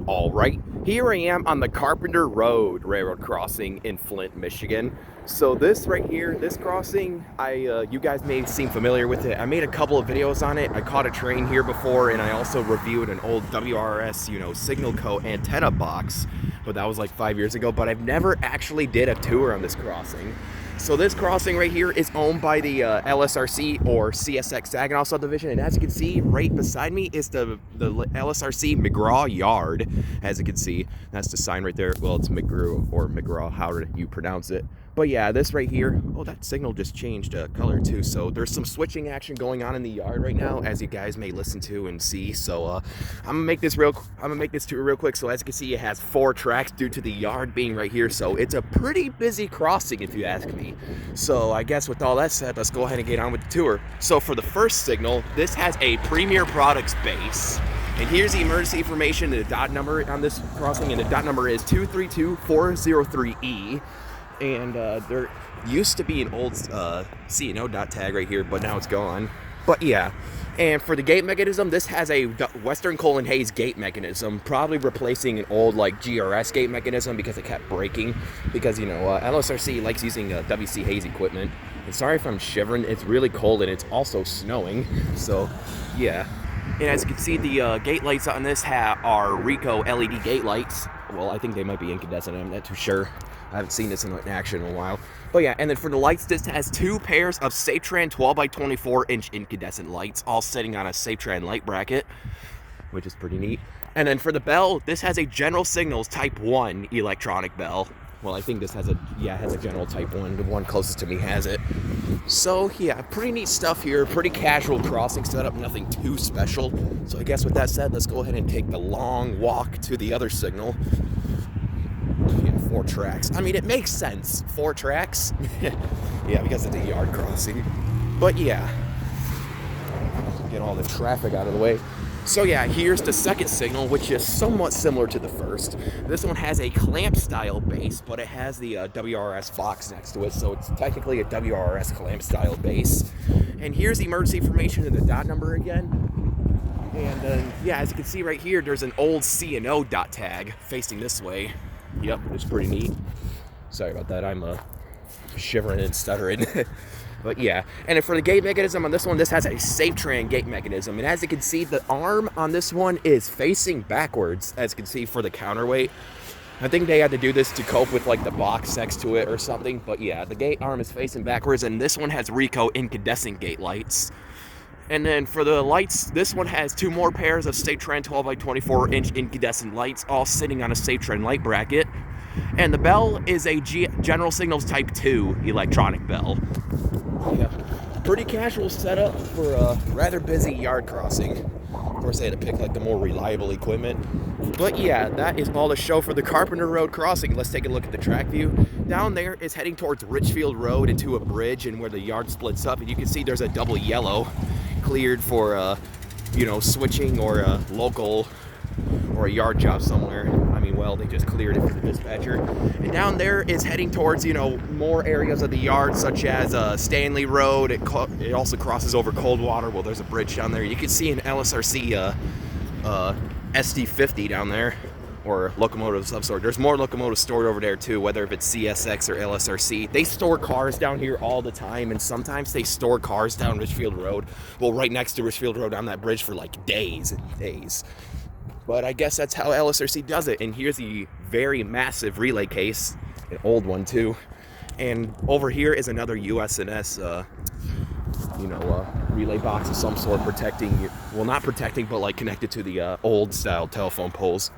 All right, here I am on the Carpenter Road railroad crossing in Flint, Michigan. So this right here, this crossing, you guys may seem familiar with it. I made a couple of videos on it. I caught a train here before, and I also reviewed an old WRS, Signal Co antenna box, but that was like 5 years ago. But I've never actually did a tour on this crossing. So this crossing right here is owned by the LSRC or CSX Saginaw subdivision, and as you can see right beside me is the LSRC McGrew yard. As you can see, that's the sign right there. Well, it's McGrew or McGrew, however you pronounce it. But yeah, this right here, oh, that signal just changed color too. So there's some switching action going on in the yard right now, as you guys may listen to and see. So I'm gonna make this tour real quick. So as you can see, it has 4 tracks due to the yard being right here. So it's a pretty busy crossing, if you ask me. So I guess with all that said, let's go ahead and get on with the tour. So for the first signal, this has a Premier Products base. And here's the emergency information, the dot number on this crossing, and the dot number is 232403E. And there used to be an old C&O dot tag right here, but now it's gone. But yeah, and for the gate mechanism, this has a Western Colin Hayes gate mechanism, probably replacing an old like GRS gate mechanism because it kept breaking. Because LSRC likes using WC Hayes equipment. And sorry if I'm shivering, it's really cold and it's also snowing. So yeah. And as you can see, the gate lights on this are Ricoh LED gate lights. Well, I think they might be incandescent, I'm not too sure. I haven't seen this in action in a while. But yeah, and then for the lights, this has 2 pairs of Safetran 12x24-inch incandescent lights, all sitting on a Safetran light bracket, which is pretty neat. And then for the bell, this has a General Signals Type 1 electronic bell. Well, I think this has a General Type 1. The one closest to me has it. So yeah, pretty neat stuff here. Pretty casual crossing setup, nothing too special. So I guess with that said, let's go ahead and take the long walk to the other signal. 4 tracks. I mean, it makes sense. 4 tracks. Yeah, because it's a yard crossing. But yeah, get all the traffic out of the way. So yeah, here's the second signal, which is somewhat similar to the first. This one has a clamp style base, but it has the WRS box next to it, so it's technically a WRS clamp style base. And here's the emergency information and the dot number again. And then yeah, as you can see right here, there's an old C&O dot tag facing this way. Yep, it's pretty neat. Sorry about that, I'm shivering and stuttering. But yeah, and then for the gate mechanism on this one, this has a Safetran gate mechanism. And as you can see, the arm on this one is facing backwards, as you can see, for the counterweight. I think they had to do this to cope with like the box next to it or something. But yeah, the gate arm is facing backwards, and this one has Ricoh incandescent gate lights. And then for the lights, this one has 2 more pairs of Safetran 12x24-inch incandescent lights, all sitting on a Safetran light bracket. And the bell is a General Signals Type 2 electronic bell. Yeah, pretty casual setup for a rather busy yard crossing. Of course, they had to pick like the more reliable equipment. But yeah, that is all the show for the Carpenter Road crossing. Let's take a look at the track view. Down there is heading towards Richfield Road into a bridge, and where the yard splits up, and you can see there's a double yellow cleared for switching or a local or a yard job somewhere. I mean, well, they just cleared it for the dispatcher. And down there is heading towards more areas of the yard, such as Stanley Road. It also crosses over Coldwater. Well, there's a bridge down there. You can see an LSRC SD50 down there, or locomotive of some sort. There's more locomotives stored over there too, whether if it's CSX or LSRC. They store cars down here all the time, and sometimes they store cars down Richfield Road. Well, right next to Richfield Road on that bridge for like days and days. But I guess that's how LSRC does it. And here's the very massive relay case, an old one too. And over here is another USNS, relay box of some sort protecting, well, not protecting, but like connected to the old style telephone poles.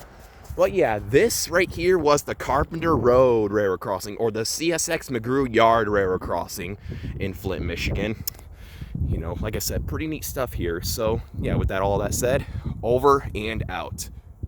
But yeah, this right here was the Carpenter Road railroad crossing, or the CSX McGrew Yard railroad crossing in Flint, Michigan. Like I said, pretty neat stuff here. So yeah, with all that said, over and out.